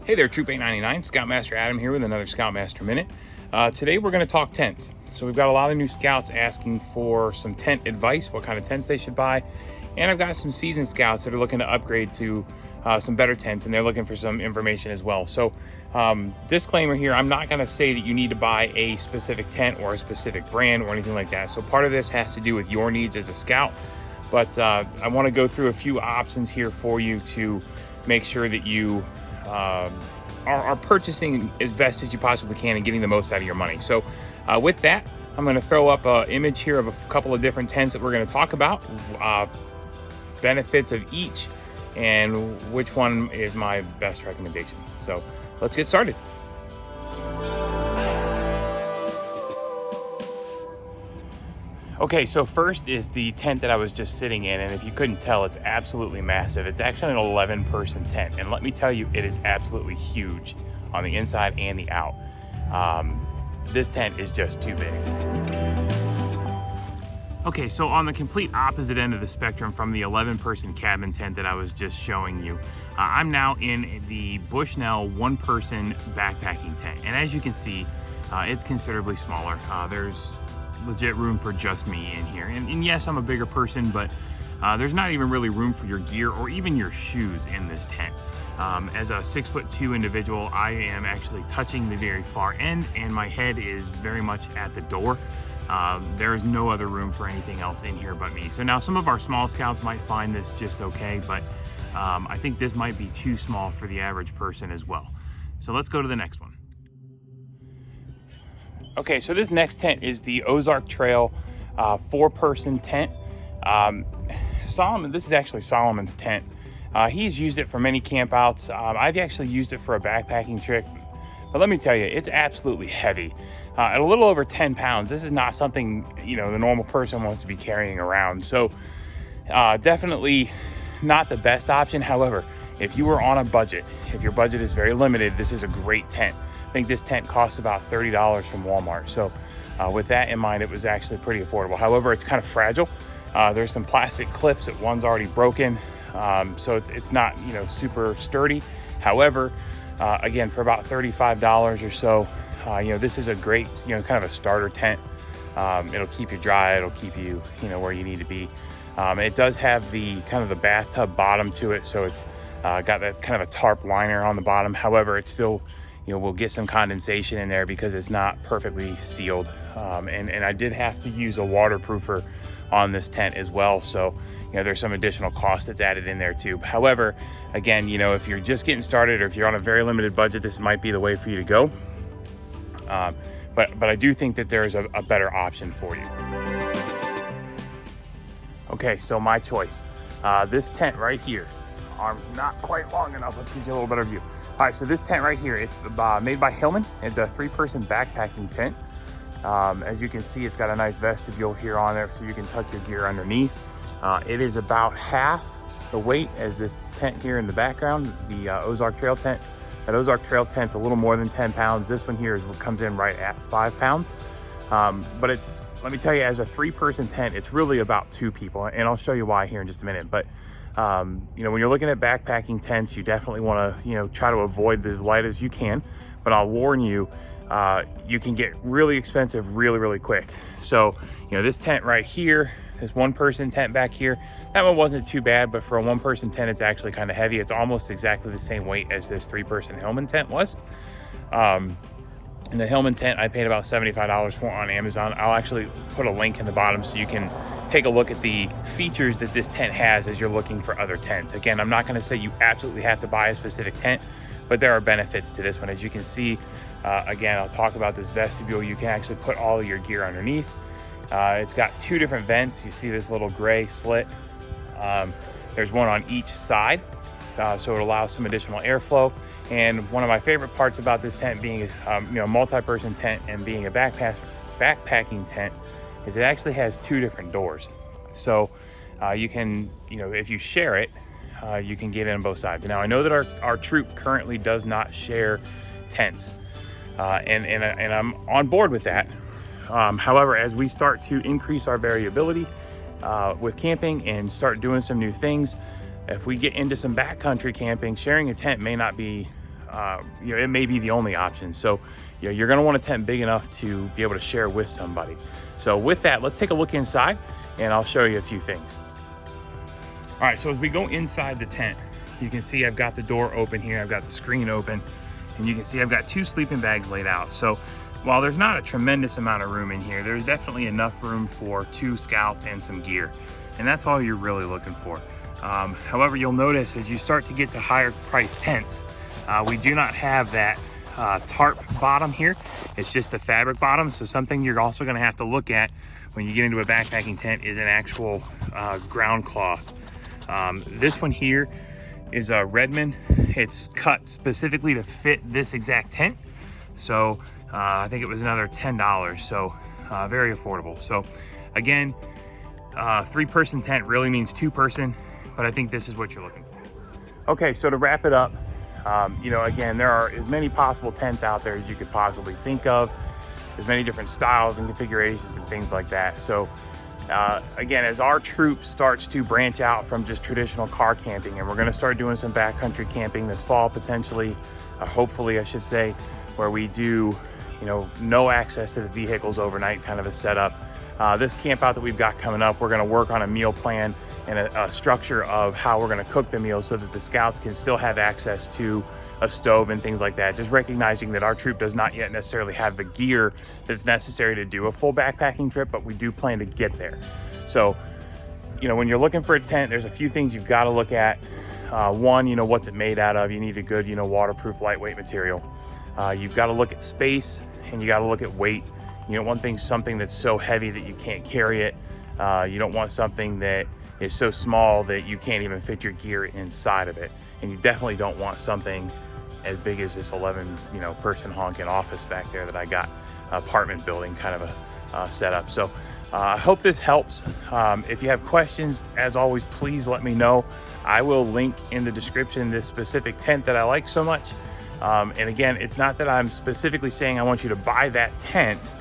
Hey there, Troop 899, Scoutmaster Adam here with another Scoutmaster Minute. Today we're going to talk tents. So we've got a lot of new scouts asking for some tent advice, what kind of tents they should buy. And I've got some seasoned scouts that are looking to upgrade to some better tents, and they're looking for some information as well. So disclaimer here, I'm not going to say that you need to buy a specific tent or a specific brand or anything like that. So part of this has to do with your needs as a scout. But I want to go through a few options here for you to make sure that you are purchasing as best as you possibly can and getting the most out of your money. So with that, I'm going to throw up an image here of a couple of different tents that we're going to talk about, benefits of each, and which one is my best recommendation. So let's get started. Okay, so first is the tent that I was just sitting in, and if you couldn't tell, it's absolutely massive. It's actually an 11-person tent, and let me tell you, it is absolutely huge on the inside and the out. This tent is just too big. Okay, so on the complete opposite end of the spectrum from the 11-person cabin tent that I was just showing you, I'm now in the Bushnell one-person backpacking tent, and as you can see, it's considerably smaller. There's legit room for just me in here, and yes, I'm a bigger person, but there's not even really room for your gear or even your shoes in this tent. As a 6'2" individual, I am actually touching the very far end, and my head is very much at the door. There is no other room for anything else in here but me. So now some of our small scouts might find this just okay, but I think this might be too small for the average person as well. So let's go to the next one. Okay, so this next tent is the Ozark Trail 4-person tent. This is actually Solomon's tent. He's used it for many campouts. I've actually used it for a backpacking trip, but let me tell you, it's absolutely heavy. At a little over 10 pounds, this is not something, the normal person wants to be carrying around. So definitely not the best option. However, if you were on a budget, if your budget is very limited, this is a great tent. I think this tent cost about $30 from Walmart. So with that in mind, it was actually pretty affordable. However, it's kind of fragile. There's some plastic clips that one's already broken. So it's not, super sturdy. However, again, for about $35 or so, this is a great, kind of a starter tent. It'll keep you dry. It'll keep you, where you need to be. It does have the kind of the bathtub bottom to it. So it's got that kind of a tarp liner on the bottom. However, it's still, we'll get some condensation in there because it's not perfectly sealed. And I did have to use a waterproofer on this tent as well. So, there's some additional cost that's added in there too. However, again, if you're just getting started or if you're on a very limited budget, this might be the way for you to go. But I do think that there's a better option for you. Okay, so my choice, this tent right here, arm's not quite long enough. Let's get you a little better view. All right, so this tent right here, it's made by Hillman. It's a 3-person backpacking tent. As you can see, it's got a nice vestibule here on there so you can tuck your gear underneath. It is about half the weight as this tent here in the background, the Ozark Trail tent. That Ozark Trail tent's a little more than 10 pounds. This one here comes in right at 5 pounds. But let me tell you, as a 3-person tent, it's really about 2 people. And I'll show you why here in just a minute. But when you're looking at backpacking tents, you definitely want to, try to avoid as light as you can. But I'll warn you, you can get really expensive really, really quick. So, this tent right here, this 1-person tent back here, that one wasn't too bad, but for a 1-person tent, it's actually kind of heavy. It's almost exactly the same weight as this 3-person Hillman tent was. And the Hillman tent, I paid about $75 for on Amazon. I'll actually put a link in the bottom so you can take a look at the features that this tent has as you're looking for other tents. Again, I'm not going to say you absolutely have to buy a specific tent, but there are benefits to this one. As you can see, again, I'll talk about this vestibule. You can actually put all of your gear underneath. It's got 2 different vents. You see this little gray slit. There's one on each side, so it allows some additional airflow. And one of my favorite parts about this tent being a multi-person tent and being a backpacking tent is it actually has 2 different doors. So you can, if you share it, you can get in on both sides. Now, I know that our troop currently does not share tents, and I'm on board with that. However, as we start to increase our variability with camping and start doing some new things, if we get into some backcountry camping, sharing a tent may not be it may be the only option. So you're going to want a tent big enough to be able to share with somebody. So with that, let's take a look inside and I'll show you a few things. All right, so as we go inside the tent, you can see I've got the door open here, I've got the screen open, and you can see I've got 2 sleeping bags laid out. So while there's not a tremendous amount of room in here, there's definitely enough room for 2 scouts and some gear. And that's all you're really looking for. However, you'll notice as you start to get to higher priced tents, we do not have that tarp bottom here. It's just a fabric bottom. So something you're also gonna have to look at when you get into a backpacking tent is an actual ground cloth. This one here is a Redmond. It's cut specifically to fit this exact tent. So I think it was another $10. So very affordable. So again, 3-person tent really means 2-person, but I think this is what you're looking for. Okay, so to wrap it up, again, there are as many possible tents out there as you could possibly think of. There's many different styles and configurations and things like that. So again, as our troop starts to branch out from just traditional car camping, and we're gonna start doing some backcountry camping this fall potentially, hopefully I should say, where we do, no access to the vehicles overnight kind of a setup. This camp out that we've got coming up, we're gonna work on a meal plan and a structure of how we're gonna cook the meals so that the scouts can still have access to a stove and things like that. Just recognizing that our troop does not yet necessarily have the gear that's necessary to do a full backpacking trip, but we do plan to get there. So, when you're looking for a tent, there's a few things you've got to look at. One, what's it made out of? You need a good, waterproof, lightweight material. You've got to look at space and you got to look at weight. You don't want something that's so heavy that you can't carry it. You don't want something that is so small that you can't even fit your gear inside of it. And you definitely don't want something as big as this 11 person honking office back there that I got, apartment building kind of a setup. So I hope this helps. If you have questions, as always, please let me know. I will link in the description this specific tent that I like so much. And again, it's not that I'm specifically saying I want you to buy that tent,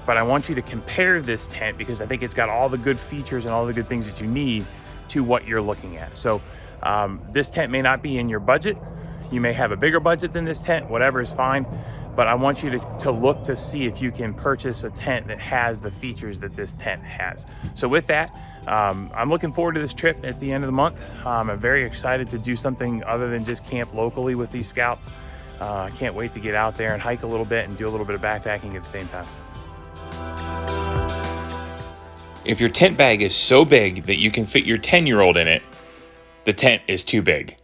but I want you to compare this tent because I think it's got all the good features and all the good things that you need to what you're looking at. So this tent may not be in your budget. You may have a bigger budget than this tent, whatever is fine. But I want you to look to see if you can purchase a tent that has the features that this tent has. So with that, I'm looking forward to this trip at the end of the month. I'm very excited to do something other than just camp locally with these scouts. I can't wait to get out there and hike a little bit and do a little bit of backpacking at the same time. If your tent bag is so big that you can fit your 10-year-old in it, the tent is too big.